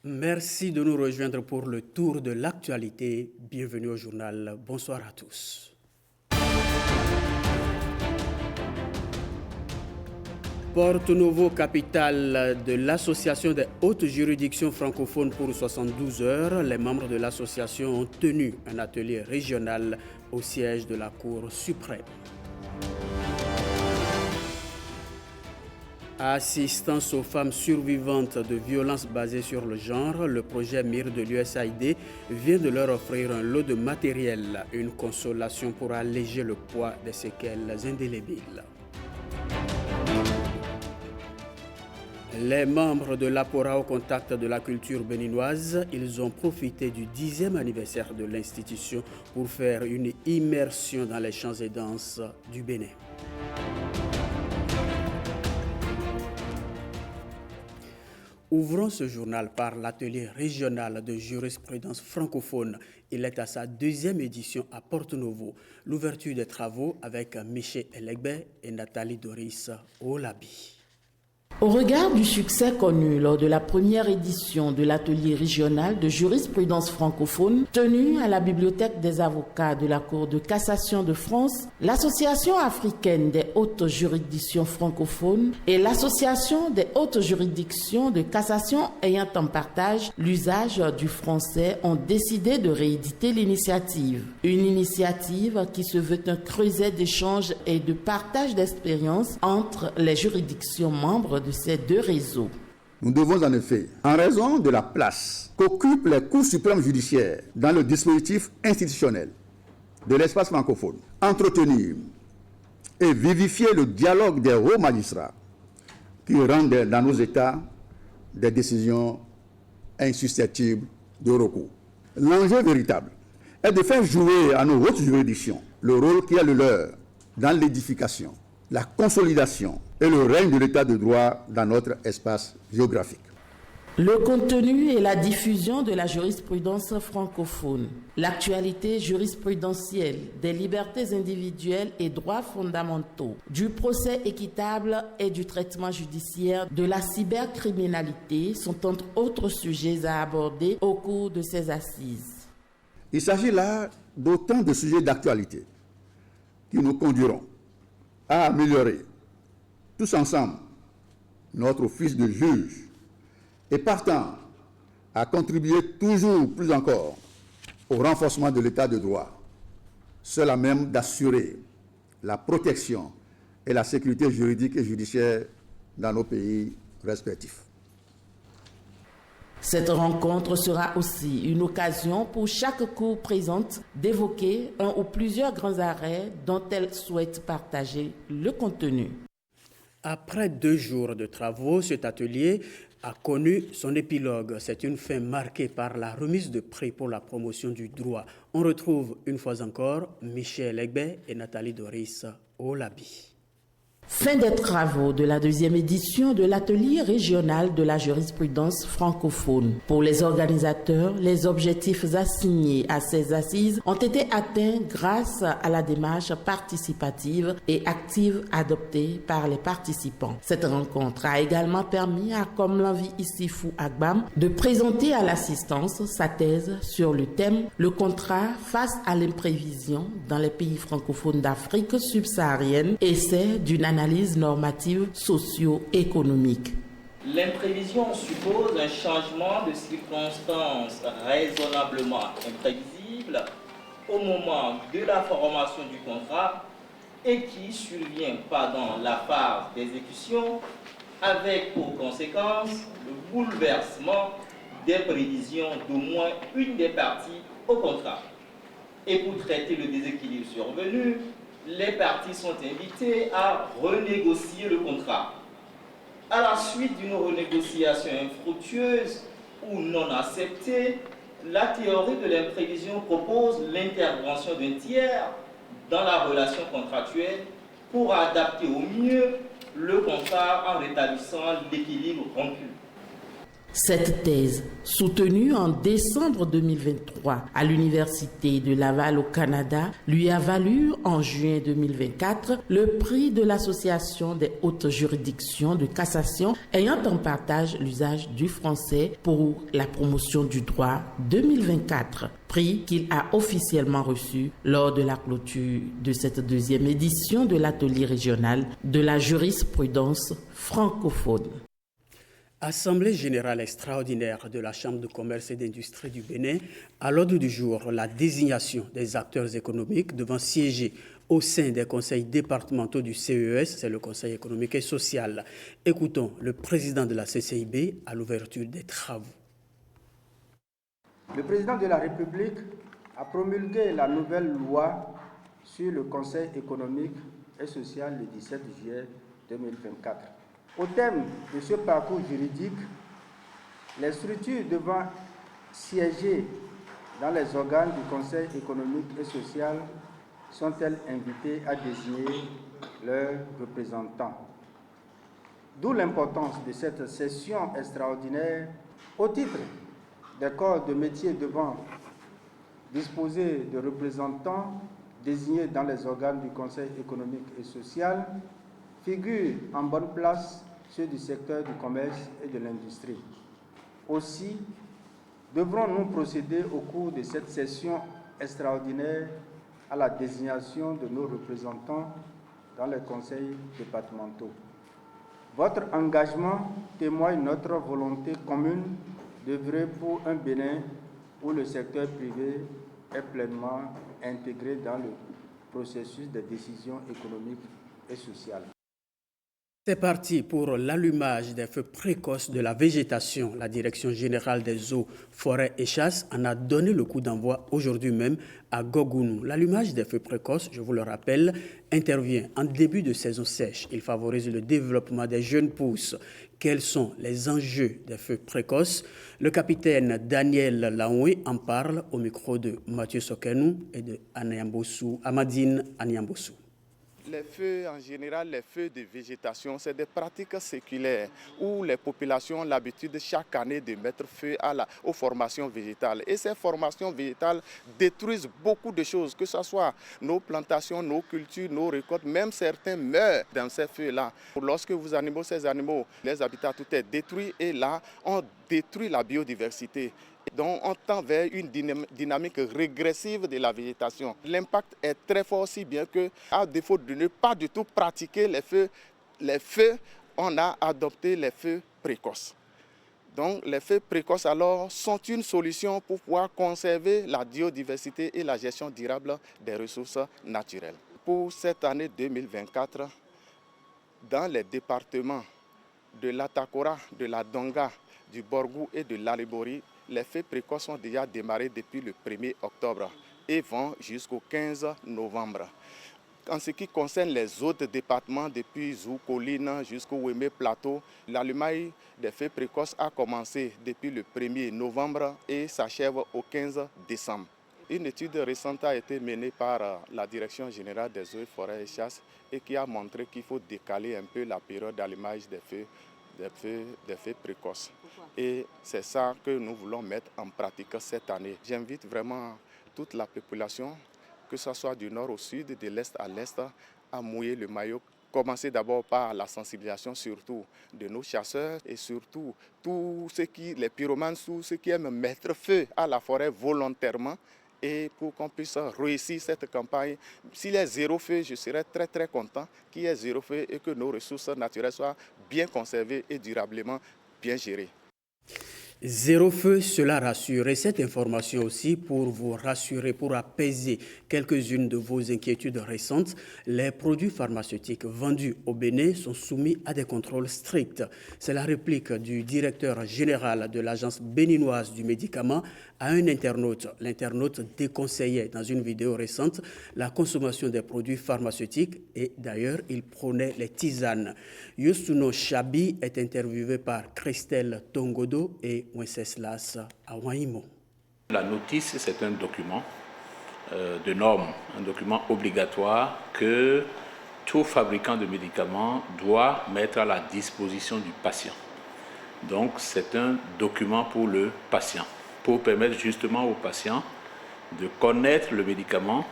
Merci de nous rejoindre pour le tour de l'actualité. Bienvenue au journal. Bonsoir à tous. Porto Novo, capitale de l'Association des hautes juridictions francophones pour 72 heures, les membres de l'association ont tenu un atelier régional au siège de la Cour suprême. Assistance aux femmes survivantes de violences basées sur le genre, le projet MIR de l'USAID vient de leur offrir un lot de matériel, une consolation pour alléger le poids des séquelles indélébiles. Les membres de l'APORA au contact de la culture béninoise, ils ont profité du 10e anniversaire de l'institution pour faire une immersion dans les chants et danses du Bénin. Ouvrons ce journal par l'atelier régional de jurisprudence francophone. Il est à sa 2e édition à Porto Novo. L'ouverture des travaux avec Michel Elegbe et Nathalie Doris Olabi. Au regard du succès connu lors de la première édition de l'atelier régional de jurisprudence francophone tenu à la Bibliothèque des avocats de la Cour de cassation de France, l'Association africaine des hautes juridictions francophones et l'Association des hautes juridictions de cassation ayant en partage l'usage du français ont décidé de rééditer l'initiative. Une initiative qui se veut un creuset d'échanges et de partage d'expériences entre les juridictions membres de ces deux réseaux. Nous devons en effet, en raison de la place qu'occupent les cours suprêmes judiciaires dans le dispositif institutionnel de l'espace francophone, entretenir et vivifier le dialogue des hauts magistrats qui rendent dans nos États des décisions insusceptibles de recours. L'enjeu véritable est de faire jouer à nos hautes juridictions le rôle qui est le leur dans l'édification, la consolidation et le règne de l'état de droit dans notre espace géographique. Le contenu et la diffusion de la jurisprudence francophone, l'actualité jurisprudentielle des libertés individuelles et droits fondamentaux, du procès équitable et du traitement judiciaire de la cybercriminalité sont entre autres sujets à aborder au cours de ces assises. Il s'agit là d'autant de sujets d'actualité qui nous conduiront à améliorer tous ensemble notre office de juge et partant à contribuer toujours plus encore au renforcement de l'état de droit, seul à même d'assurer la protection et la sécurité juridique et judiciaire dans nos pays respectifs. Cette rencontre sera aussi une occasion pour chaque cour présente d'évoquer un ou plusieurs grands arrêts dont elle souhaite partager le contenu. Après 2 jours de travaux, cet atelier a connu son épilogue. C'est une fin marquée par la remise de prix pour la promotion du droit. On retrouve une fois encore Michel Elegbe et Nathalie Doris Olabi. Fin des travaux de la 2e édition de l'atelier régional de la jurisprudence francophone. Pour les organisateurs, les objectifs assignés à ces assises ont été atteints grâce à la démarche participative et active adoptée par les participants. Cette rencontre a également permis à Komlanvi Issifou Agbam de présenter à l'assistance sa thèse sur le thème « Le contrat face à l'imprévision dans les pays francophones d'Afrique subsaharienne, essai d'une analyse normative socio-économique ». L'imprévision suppose un changement de circonstances raisonnablement imprévisible au moment de la formation du contrat et qui survient pendant la phase d'exécution avec pour conséquence le bouleversement des prévisions d'au moins une des parties au contrat. Et pour traiter le déséquilibre survenu, les parties sont invitées à renégocier le contrat. À la suite d'une renégociation infructueuse ou non acceptée, la théorie de l'imprévision propose l'intervention d'un tiers dans la relation contractuelle pour adapter au mieux le contrat en rétablissant l'équilibre rompu. Cette thèse, soutenue en décembre 2023 à l'Université de Laval au Canada, lui a valu en juin 2024 le prix de l'Association des hautes juridictions de cassation ayant en partage l'usage du français pour la promotion du droit 2024, prix qu'il a officiellement reçu lors de la clôture de cette deuxième édition de l'atelier régional de la jurisprudence francophone. Assemblée générale extraordinaire de la Chambre de commerce et d'industrie du Bénin, à l'ordre du jour, la désignation des acteurs économiques devant siéger au sein des conseils départementaux du CES, c'est le Conseil économique et social. Écoutons le président de la CCIB à l'ouverture des travaux. Le président de la République a promulgué la nouvelle loi sur le Conseil économique et social le 17 juillet 2024. Au terme de ce parcours juridique, les structures devant siéger dans les organes du Conseil économique et social sont-elles invitées à désigner leurs représentants. D'où l'importance de cette session extraordinaire au titre des corps de métier devant disposer de représentants désignés dans les organes du Conseil économique et social. Figurent en bonne place ceux du secteur du commerce et de l'industrie. Aussi, devrons-nous procéder au cours de cette session extraordinaire à la désignation de nos représentants dans les conseils départementaux. Votre engagement témoigne notre volonté commune d'œuvrer pour un Bénin où le secteur privé est pleinement intégré dans le processus de décision économique et sociale. C'est parti pour l'allumage des feux précoces de la végétation. La Direction générale des eaux, forêts et chasses en a donné le coup d'envoi aujourd'hui même à Gogounou. L'allumage des feux précoces, je vous le rappelle, intervient en début de saison sèche. Il favorise le développement des jeunes pousses. Quels sont les enjeux des feux précoces? Le capitaine Daniel Laoué en parle au micro de Mathieu Sokenou et de Amadine Anyambossou. Les feux, en général, les feux de végétation, c'est des pratiques séculaires où les populations ont l'habitude chaque année de mettre feu aux formations végétales. Et ces formations végétales détruisent beaucoup de choses, que ce soit nos plantations, nos cultures, nos récoltes, même certains meurent dans ces feux-là. Lorsque vous animez ces animaux, les habitats, tout est détruit et là, on détruit la biodiversité. Donc on tend vers une dynamique régressive de la végétation. L'impact est très fort, si bien que, à défaut de ne pas du tout pratiquer les feux, on a adopté les feux précoces. Donc les feux précoces alors sont une solution pour pouvoir conserver la biodiversité et la gestion durable des ressources naturelles. Pour cette année 2024, dans les départements de l'Atakora, de la Donga, du Borgou et de l'Alibori, les feux précoces ont déjà démarré depuis le 1er octobre et vont jusqu'au 15 novembre. En ce qui concerne les autres départements, depuis Zou-Colline jusqu'au Wémé Plateau, l'allumage des feux précoces a commencé depuis le 1er novembre et s'achève au 15 décembre. Une étude récente a été menée par la Direction générale des eaux, forêts et chasses et qui a montré qu'il faut décaler un peu la période d'allumage des feux précoces. Et c'est ça que nous voulons mettre en pratique cette année. J'invite vraiment toute la population, que ce soit du nord au sud, de l'est à l'est, à mouiller le maillot. Commencer d'abord par la sensibilisation surtout de nos chasseurs et surtout tous les pyromanes, tous ceux qui aiment mettre feu à la forêt volontairement. Et pour qu'on puisse réussir cette campagne, s'il y a zéro feu, je serais très très content qu'il y ait zéro feu et que nos ressources naturelles soient bien conservées et durablement bien gérées. Zéro feu, cela rassure. Et cette information aussi pour vous rassurer, pour apaiser quelques-unes de vos inquiétudes récentes, les produits pharmaceutiques vendus au Bénin sont soumis à des contrôles stricts. C'est la réplique du directeur général de l'Agence béninoise du médicament à un internaute. L'internaute déconseillait dans une vidéo récente la consommation des produits pharmaceutiques et d'ailleurs il prônait les tisanes. Yosuno Chabi est interviewé par Christelle Tongodo et Wenceslas Awaimo. La notice, c'est un document de normes, un document obligatoire que tout fabricant de médicaments doit mettre à la disposition du patient. Donc c'est un document pour le patient, pour permettre justement au patient de connaître le médicament,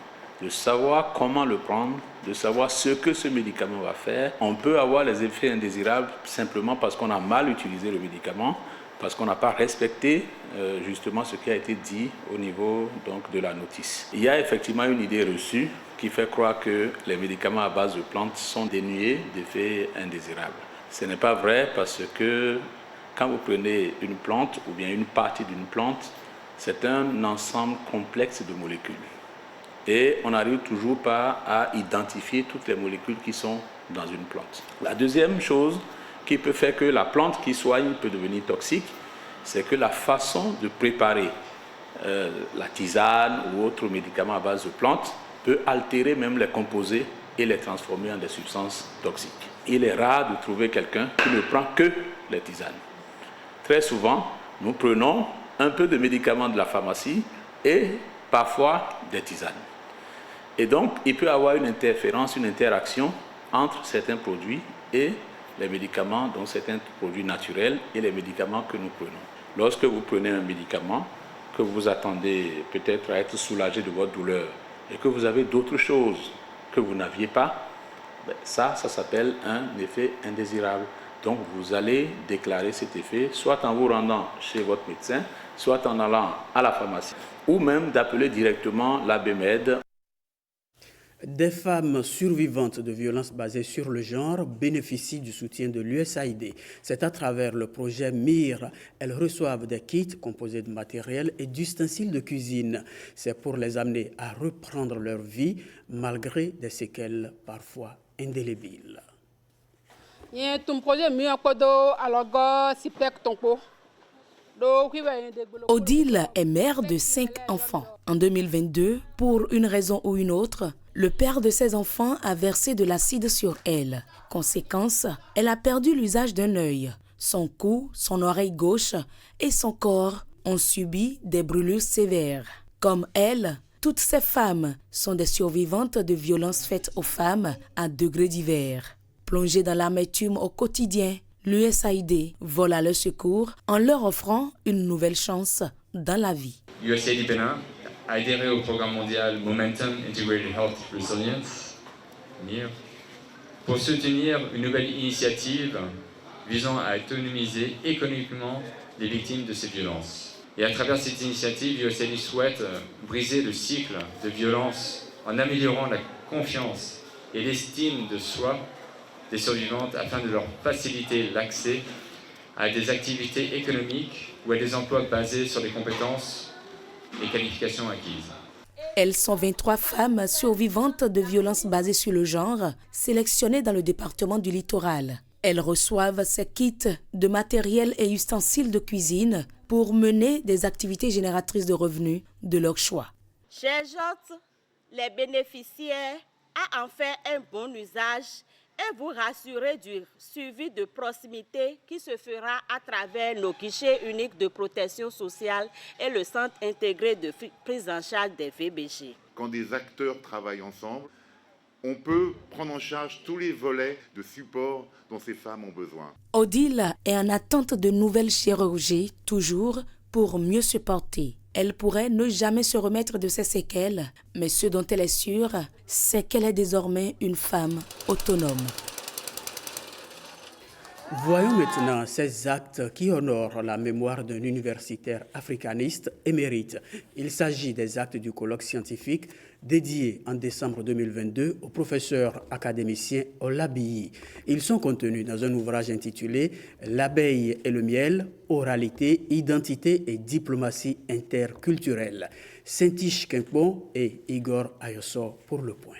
de savoir comment le prendre, de savoir ce que ce médicament va faire. On peut avoir les effets indésirables simplement parce qu'on a mal utilisé le médicament, parce qu'on n'a pas respecté justement ce qui a été dit au niveau donc, de la notice. Il y a effectivement une idée reçue qui fait croire que les médicaments à base de plantes sont dénués d'effets indésirables. Ce n'est pas vrai parce que quand vous prenez une plante ou bien une partie d'une plante, c'est un ensemble complexe de molécules. Et on n'arrive toujours pas à identifier toutes les molécules qui sont dans une plante. La deuxième chose qui peut faire que la plante qui soigne peut devenir toxique, c'est que la façon de préparer la tisane ou autre médicament à base de plantes peut altérer même les composés et les transformer en des substances toxiques. Il est rare de trouver quelqu'un qui ne prend que les tisanes. Très souvent, nous prenons un peu de médicaments de la pharmacie et parfois des tisanes. Et donc, il peut y avoir une interférence, une interaction entre certains produits et les médicaments, donc certains produits naturels et les médicaments que nous prenons. Lorsque vous prenez un médicament, que vous attendez peut-être à être soulagé de votre douleur et que vous avez d'autres choses que vous n'aviez pas, ça s'appelle un effet indésirable. Donc vous allez déclarer cet effet, soit en vous rendant chez votre médecin, soit en allant à la pharmacie, ou même d'appeler directement l'ABMED. Des femmes survivantes de violences basées sur le genre bénéficient du soutien de l'USAID. C'est à travers le projet MIR. Elles reçoivent des kits composés de matériel et d'ustensiles de cuisine. C'est pour les amener à reprendre leur vie malgré des séquelles parfois indélébiles. Odile est mère de 5 enfants. En 2022, pour une raison ou une autre, le père de ses enfants a versé de l'acide sur elle. Conséquence, elle a perdu l'usage d'un œil. Son cou, son oreille gauche et son corps ont subi des brûlures sévères. Comme elle, toutes ces femmes sont des survivantes de violences faites aux femmes à degrés divers. Plongées dans l'amertume au quotidien, l'USAID vole à leur secours en leur offrant une nouvelle chance dans la vie. USAID Bénin a adhéré au programme mondial Momentum Integrated Health Resilience, MIR, pour soutenir une nouvelle initiative visant à autonomiser économiquement les victimes de ces violences. Et à travers cette initiative, USAID souhaite briser le cycle de violence en améliorant la confiance et l'estime de soi des survivantes afin de leur faciliter l'accès à des activités économiques ou à des emplois basés sur les compétences et qualifications acquises. Elles sont 23 femmes survivantes de violences basées sur le genre, sélectionnées dans le département du Littoral. Elles reçoivent ces kits de matériel et ustensiles de cuisine pour mener des activités génératrices de revenus de leur choix. J'exhorte les bénéficiaires à en faire un bon usage et vous rassurer du suivi de proximité qui se fera à travers nos guichets uniques de protection sociale et le centre intégré de prise en charge des VBG. Quand des acteurs travaillent ensemble, on peut prendre en charge tous les volets de support dont ces femmes ont besoin. Odile est en attente de nouvelles chirurgies, toujours pour mieux se porter. Elle pourrait ne jamais se remettre de ses séquelles, mais ce dont elle est sûre, c'est qu'elle est désormais une femme autonome. Voyons maintenant ces actes qui honorent la mémoire d'un universitaire africaniste émérite. Il s'agit des actes du colloque scientifique dédié en décembre 2022 au professeur académicien Olabiyi. Ils sont contenus dans un ouvrage intitulé « L'abeille et le miel, oralité, identité et diplomatie interculturelle ». Saint-Tiche Quimpon et Igor Ayosso pour Le Point.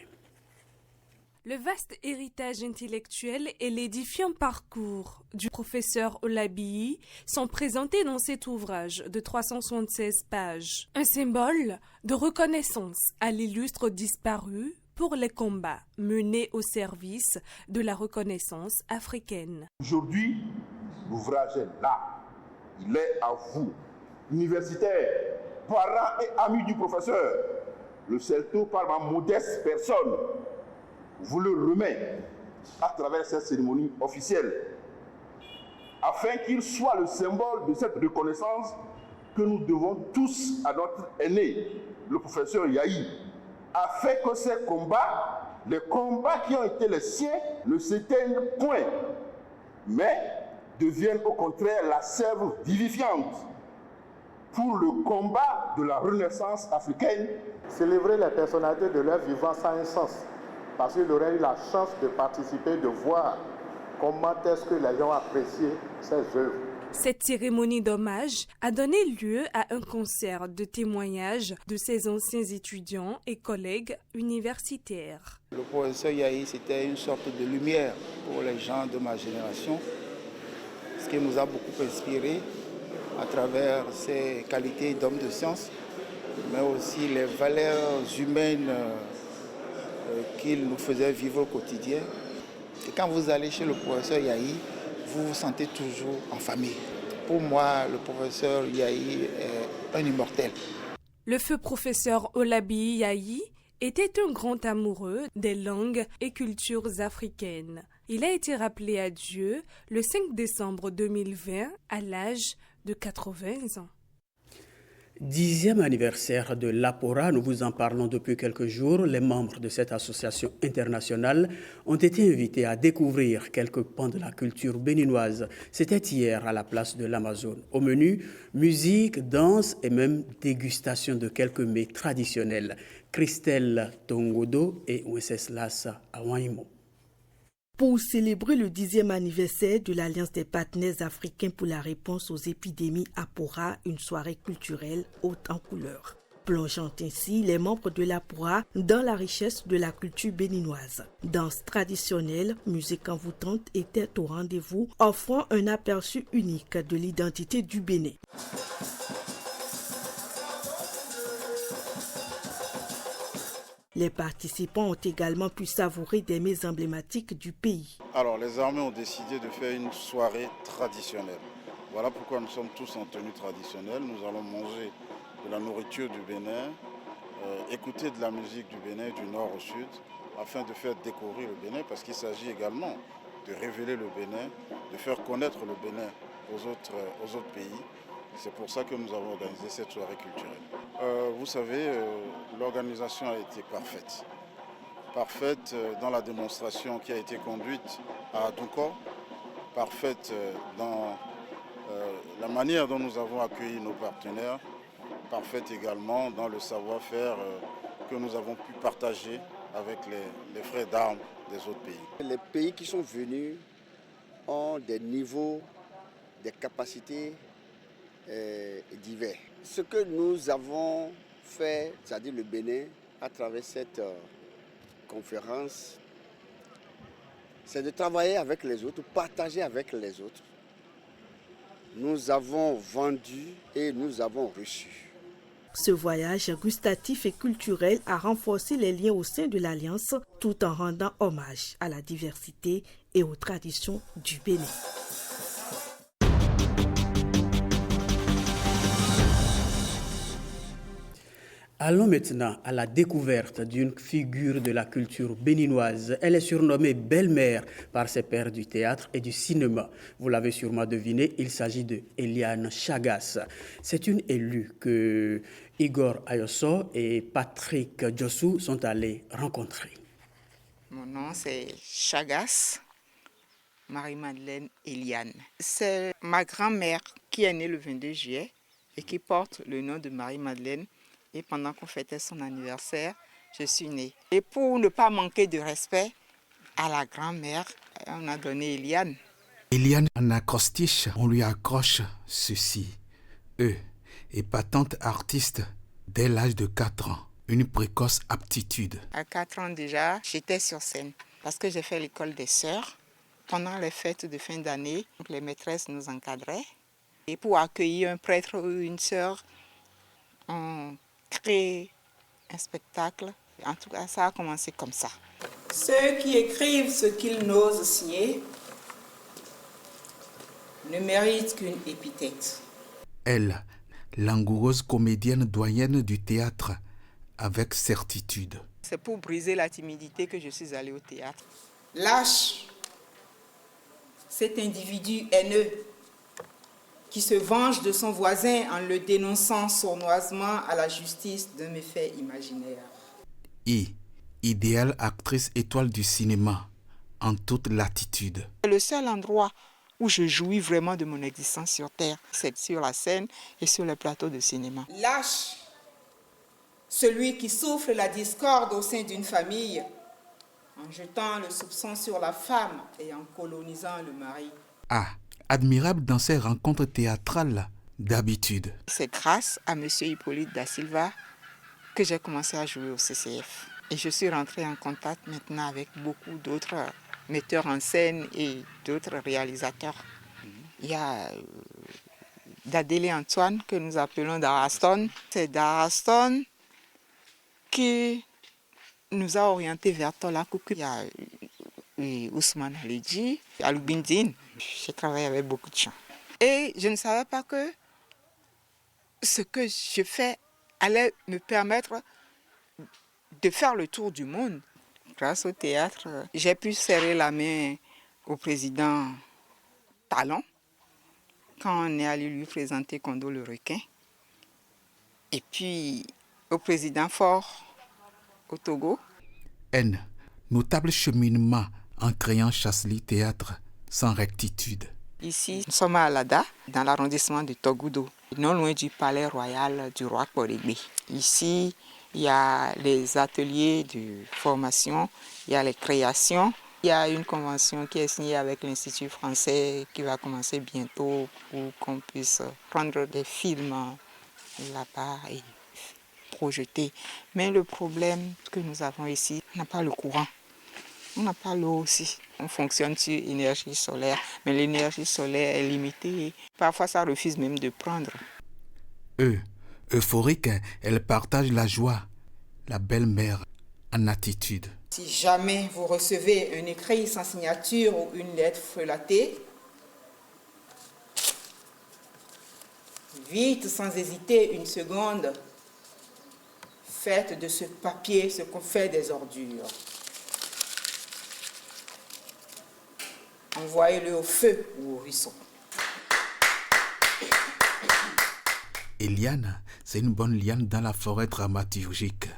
Le vaste héritage intellectuel et l'édifiant parcours du professeur Olabiyi sont présentés dans cet ouvrage de 376 pages. Un symbole de reconnaissance à l'illustre disparu pour les combats menés au service de la reconnaissance africaine. Aujourd'hui, l'ouvrage est là. Il est à vous, universitaires, parents et amis du professeur. Le CELTO, par ma modeste personne, vous le remet à travers cette cérémonie officielle. afin qu'il soit le symbole de cette reconnaissance que nous devons tous à notre aîné, le professeur Yahi, afin que ces combats, les combats qui ont été les siens, ne s'éteignent point, mais deviennent au contraire la sève vivifiante pour le combat de la renaissance africaine. Célébrer les personnalités de leur vivant ça a un sens, parce qu'il aurait eu la chance de participer, de voir comment est-ce que les gens appréciaient ces œuvres. Cette cérémonie d'hommage a donné lieu à un concert de témoignages de ses anciens étudiants et collègues universitaires. Le professeur Yahi, c'était une sorte de lumière pour les gens de ma génération, ce qui nous a beaucoup inspiré à travers ses qualités d'homme de science, mais aussi les valeurs humaines qu'il nous faisait vivre au quotidien. Et quand vous allez chez le professeur Yahi, vous vous sentez toujours en famille. Pour moi, le professeur Yahi est un immortel. Le feu professeur Olabi Yahi était un grand amoureux des langues et cultures africaines. Il a été rappelé à Dieu le 5 décembre 2020 à l'âge de 80 ans. 10e anniversaire de l'APORA, nous vous en parlons depuis quelques jours. Les membres de cette association internationale ont été invités à découvrir quelques pans de la culture béninoise. C'était hier à la place de l'Amazone. Au menu, musique, danse et même dégustation de quelques mets traditionnels. Christelle Tongodo et Wenceslas Awaimo. Pour célébrer le 10e anniversaire de l'Alliance des partenaires africains pour la réponse aux épidémies APORA, une soirée culturelle haute en couleurs. Plongeant ainsi les membres de l'APORA dans la richesse de la culture béninoise. Danse traditionnelle, musique envoûtante étaient au rendez-vous, offrant un aperçu unique de l'identité du Bénin. Les participants ont également pu savourer des mets emblématiques du pays. Alors, les armées ont décidé de faire une soirée traditionnelle. Voilà pourquoi nous sommes tous en tenue traditionnelle. Nous allons manger de la nourriture du Bénin, écouter de la musique du Bénin du nord au sud, afin de faire découvrir le Bénin, parce qu'il s'agit également de révéler le Bénin, de faire connaître le Bénin aux autres pays. C'est pour ça que nous avons organisé cette soirée culturelle. Vous savez, l'organisation a été parfaite. Parfaite dans la démonstration qui a été conduite à Adouko, parfaite dans la manière dont nous avons accueilli nos partenaires, parfaite également dans le savoir-faire que nous avons pu partager avec les frères d'armes des autres pays. Les pays qui sont venus ont des niveaux, des capacités divers. Ce que nous avons fait, c'est-à-dire le Bénin, à travers cette conférence, c'est de travailler avec les autres, partager avec les autres. Nous avons vendu et nous avons reçu. Ce voyage gustatif et culturel a renforcé les liens au sein de l'Alliance tout en rendant hommage à la diversité et aux traditions du Bénin. Allons maintenant à la découverte d'une figure de la culture béninoise. Elle est surnommée belle-mère par ses pairs du théâtre et du cinéma. Vous l'avez sûrement deviné, il s'agit de Eliane Chagas. C'est une élue que Igor Ayosso et Patrick Djossou sont allés rencontrer. Mon nom c'est Chagas, Marie-Madeleine Eliane. C'est ma grand-mère qui est née le 22 juillet et qui porte le nom de Marie-Madeleine. Et pendant qu'on fêtait son anniversaire, je suis née. Et pour ne pas manquer de respect à la grand-mère, on a donné Eliane. Eliane en acrostiche, on lui accroche ceci. Épatante artiste dès l'âge de 4 ans. Une précoce aptitude. À 4 ans déjà, j'étais sur scène parce que j'ai fait l'école des sœurs. Pendant les fêtes de fin d'année, les maîtresses nous encadraient. Et pour accueillir un prêtre ou une sœur, on crée un spectacle. En tout cas, ça a commencé comme ça. Ceux qui écrivent ce qu'ils n'osent signer ne méritent qu'une épithète. Elle, langoureuse comédienne doyenne du théâtre, avec certitude. C'est pour briser la timidité que je suis allée au théâtre. Lâche, cet individu haineux qui se venge de son voisin en le dénonçant sournoisement à la justice d'un méfait imaginaire. Idéale actrice étoile du cinéma, en toute latitude. Le seul endroit où je jouis vraiment de mon existence sur Terre, c'est sur la scène et sur les plateaux de cinéma. Lâche, celui qui souffle la discorde au sein d'une famille, en jetant le soupçon sur la femme et en colonisant le mari. Admirable dans ses rencontres théâtrales d'habitude. C'est grâce à M. Hippolyte da Silva que j'ai commencé à jouer au CCF. Et je suis rentrée en contact maintenant avec beaucoup d'autres metteurs en scène et d'autres réalisateurs. Il y a Dadélé Antoine, que nous appelons Daraston. C'est Daraston qui nous a orientés vers Tola Koukou. Il y a Ousmane Halidji, Aloubindine. J'ai travaillé avec beaucoup de gens. Et je ne savais pas que ce que je fais allait me permettre de faire le tour du monde. Grâce au théâtre, j'ai pu serrer la main au président Talon quand on est allé lui présenter Kondo le requin. Et puis au président Faure au Togo. Notable cheminement en créant Chasselie Théâtre sans rectitude. Ici, nous sommes à Alada, dans l'arrondissement de Togoudou, non loin du palais royal du roi Korigbe. Ici, il y a les ateliers de formation, il y a les créations. Il y a une convention qui est signée avec l'Institut français qui va commencer bientôt pour qu'on puisse prendre des films là-bas et projeter. Mais le problème que nous avons ici, on n'a pas le courant. On n'a pas l'eau aussi. On fonctionne sur l'énergie solaire, mais l'énergie solaire est limitée. Parfois, ça refuse même de prendre. Euphorique, elle partage la joie, la belle-mère en attitude. Si jamais vous recevez un écrit sans signature ou une lettre frelatée, vite, sans hésiter une seconde, faites de ce papier ce qu'on fait des ordures. Envoyez-le au feu ou au ruisseau. Et liane, c'est une bonne liane dans la forêt dramaturgique.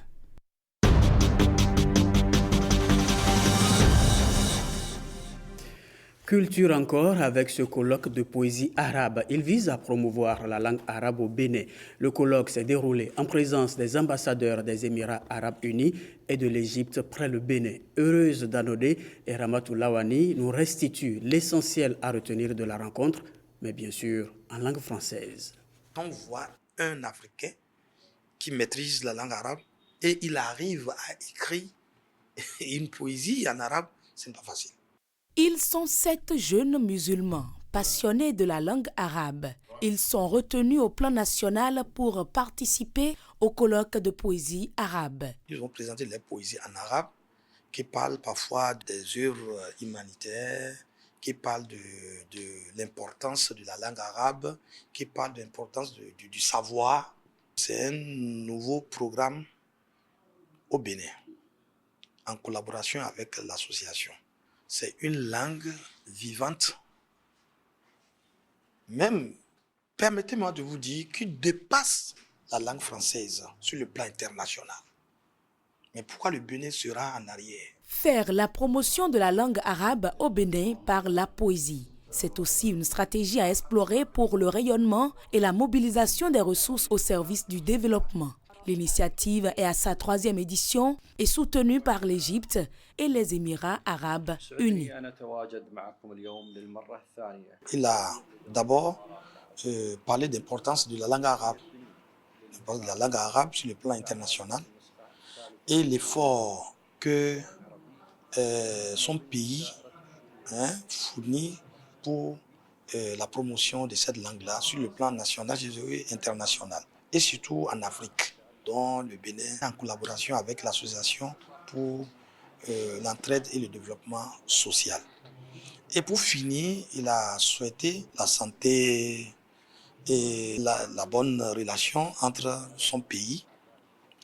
Culture encore avec ce colloque de poésie arabe. Il vise à promouvoir la langue arabe au Bénin. Le colloque s'est déroulé en présence des ambassadeurs des Émirats arabes unis et de l'Égypte près le Bénin. Heureuse Danodé et Ramatou Lawani nous restituent l'essentiel à retenir de la rencontre, mais bien sûr en langue française. On voit un Africain qui maîtrise la langue arabe et il arrive à écrire une poésie en arabe, c'est pas facile. Ils sont 7 jeunes musulmans passionnés de la langue arabe. Ils sont retenus au plan national pour participer au colloque de poésie arabe. Ils ont présenté les poésies en arabe qui parlent parfois des œuvres humanitaires, qui parlent de l'importance de la langue arabe, qui parlent de l'importance du savoir. C'est un nouveau programme au Bénin, en collaboration avec l'association. C'est une langue vivante, même, permettez-moi de vous dire, qui dépasse la langue française sur le plan international. Mais pourquoi le Bénin sera en arrière? Faire la promotion de la langue arabe au Bénin par la poésie. C'est aussi une stratégie à explorer pour le rayonnement et la mobilisation des ressources au service du développement. L'initiative est à sa 3e édition et soutenue par l'Égypte et les Émirats arabes unis. Il a d'abord parlé de l'importance de la langue arabe, sur le plan international et l'effort que son pays fournit pour la promotion de cette langue-là sur le plan national et international, et surtout en Afrique, dont le Bénin, en collaboration avec l'association pour l'entraide et le développement social. Et pour finir, il a souhaité la santé et la bonne relation entre son pays,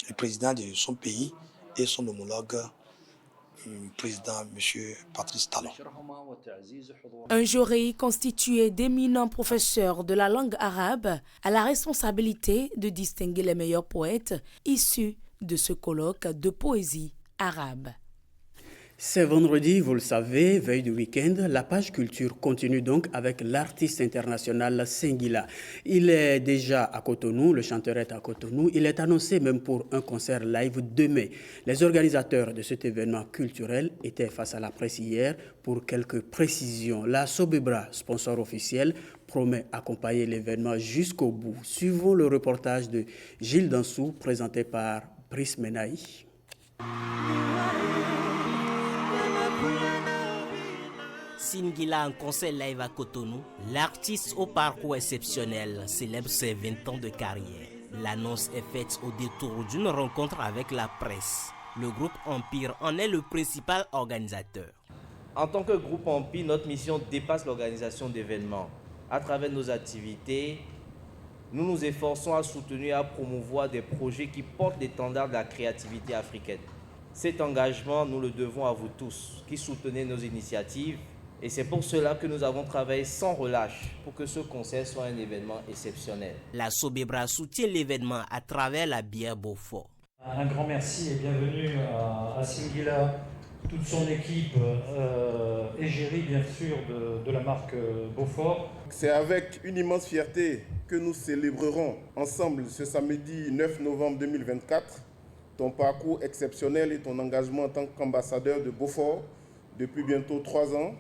le président de son pays et son homologue président M. Patrice Talon. Un jury constitué d'éminents professeurs de la langue arabe a la responsabilité de distinguer les meilleurs poètes issus de ce colloque de poésie arabe. C'est vendredi, vous le savez, veille du week-end. La page culture continue donc avec l'artiste international Singila. Il est déjà à Cotonou, le chanteur est à Cotonou. Il est annoncé même pour un concert live demain. Les organisateurs de cet événement culturel étaient face à la presse hier pour quelques précisions. La Sobebra, sponsor officiel, promet accompagner l'événement jusqu'au bout. Suivons le reportage de Gilles Dansou présenté par Brice Menaï. Singila en concert live à Cotonou, l'artiste au parcours exceptionnel célèbre ses 20 ans de carrière. L'annonce est faite au détour d'une rencontre avec la presse. Le groupe Empire en est le principal organisateur. En tant que groupe Empire, notre mission dépasse l'organisation d'événements. À travers nos activités, nous nous efforçons à soutenir et à promouvoir des projets qui portent l'étendard de la créativité africaine. Cet engagement, nous le devons à vous tous, qui soutenez nos initiatives. Et c'est pour cela que nous avons travaillé sans relâche pour que ce concert soit un événement exceptionnel. La Sobebra soutient l'événement à travers la bière Beaufort. Un grand merci et bienvenue à Singila, toute son équipe, égérie bien sûr de la marque Beaufort. C'est avec une immense fierté que nous célébrerons ensemble ce samedi 9 novembre 2024 ton parcours exceptionnel et ton engagement en tant qu'ambassadeur de Beaufort depuis bientôt 3 ans.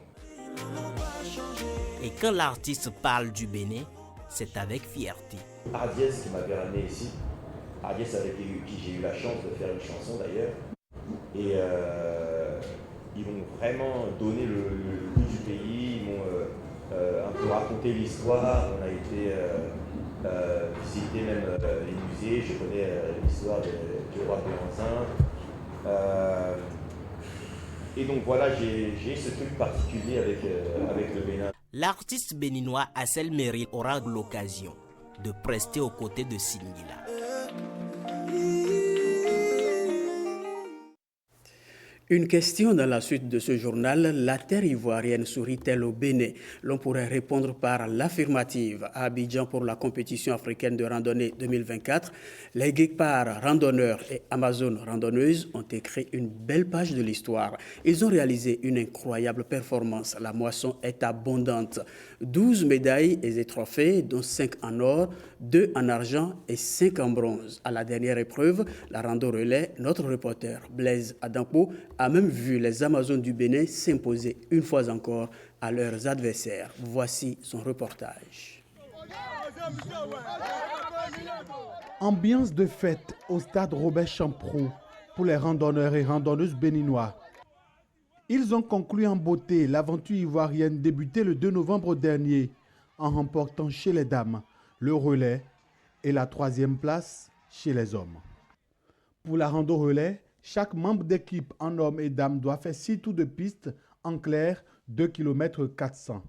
Et quand l'artiste parle du Bénin, c'est avec fierté. Ardiès qui m'avait ramené ici, Ardiès avec qui j'ai eu la chance de faire une chanson d'ailleurs, et ils m'ont vraiment donné le goût du pays, ils m'ont un peu raconté l'histoire, on a été visiter même les musées, je connais l'histoire du roi Béhanzin. Et donc voilà, j'ai ce truc particulier avec le Bénin. L'artiste béninois Assel Meril aura l'occasion de prester aux côtés de Singila. Une question dans la suite de ce journal, la terre ivoirienne sourit-elle au Bénin? L'on pourrait répondre par l'affirmative. À Abidjan pour la compétition africaine de randonnée 2024, les guépards randonneurs et Amazon randonneuses ont écrit une belle page de l'histoire. Ils ont réalisé une incroyable performance. La moisson est abondante. 12 médailles et des trophées, dont 5 en or, 2 en argent et 5 en bronze. À la dernière épreuve, la rando relais, notre reporter Blaise Adampo a même vu les Amazones du Bénin s'imposer une fois encore à leurs adversaires. Voici son reportage. Ambiance de fête au stade Robert Champrou pour les randonneurs et randonneuses béninois. Ils ont conclu en beauté l'aventure ivoirienne débutée le 2 novembre dernier en remportant chez les dames le relais et la 3e place chez les hommes. Pour la rando relais, chaque membre d'équipe en hommes et dames doit faire 6 tours de piste en clair 2 km 400.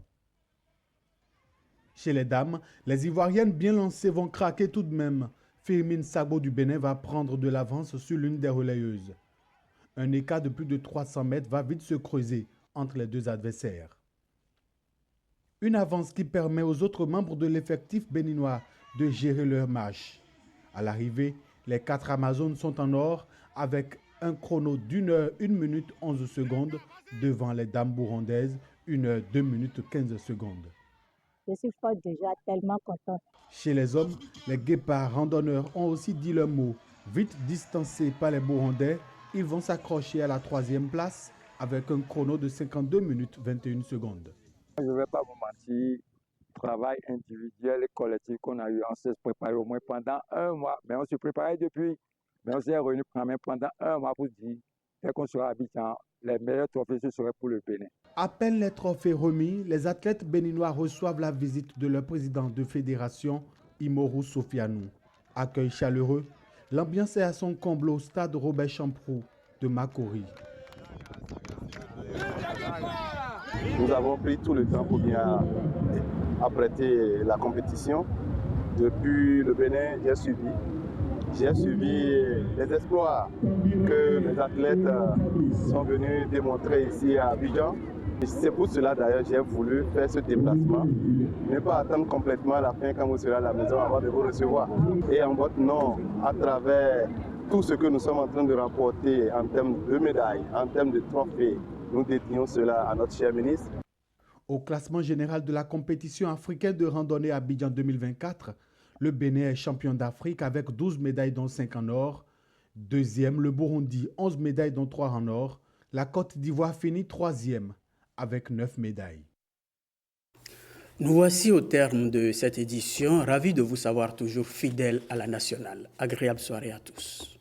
Chez les dames, les Ivoiriennes bien lancées vont craquer tout de même. Firmine Sabo du Bénin va prendre de l'avance sur l'une des relayeuses. Un écart de plus de 300 mètres va vite se creuser entre les deux adversaires. Une avance qui permet aux autres membres de l'effectif béninois de gérer leur marche. À l'arrivée, les 4 Amazones sont en or avec un chrono d'1 heure 1 minute 11 secondes devant les dames burundaises 1 heure 2 minutes 15 secondes. Je suis déjà tellement contente. Chez les hommes, les guépards randonneurs ont aussi dit leur mot. Vite distancés par les Burundais, ils vont s'accrocher à la 3e place avec un chrono de 52 minutes 21 secondes. Je ne vais pas vous mentir, travail individuel et collectif qu'on a eu, on s'est préparé au moins pendant 1 mois, mais on se préparait depuis. Mais on s'est réunis pendant 1 mois pour dire, dès qu'on sera habitant, les meilleurs trophées ce seraient pour le Bénin. À peine les trophées remis, les athlètes béninois reçoivent la visite de leur président de fédération, Imoru Sofianou. Accueil chaleureux, l'ambiance est à son comble au stade Robert Champrou de Makori. Nous avons pris tout le temps pour bien apprêter la compétition. Depuis le Bénin, j'ai suivi. j'ai suivi les exploits que mes athlètes sont venus démontrer ici à Abidjan. C'est pour cela d'ailleurs j'ai voulu faire ce déplacement, ne pas attendre complètement la fin quand vous serez à la maison avant de vous recevoir. Et en votre nom, à travers tout ce que nous sommes en train de remporter en termes de médailles, en termes de trophées, nous dédions cela à notre cher ministre. Au classement général de la compétition africaine de randonnée à Abidjan 2024, le Bénin est champion d'Afrique avec 12 médailles dont 5 en or. Deuxième, le Burundi, 11 médailles dont 3 en or. La Côte d'Ivoire finit troisième avec 9 médailles. Nous voici au terme de cette édition. Ravis de vous savoir toujours fidèles à la nationale. Agréable soirée à tous.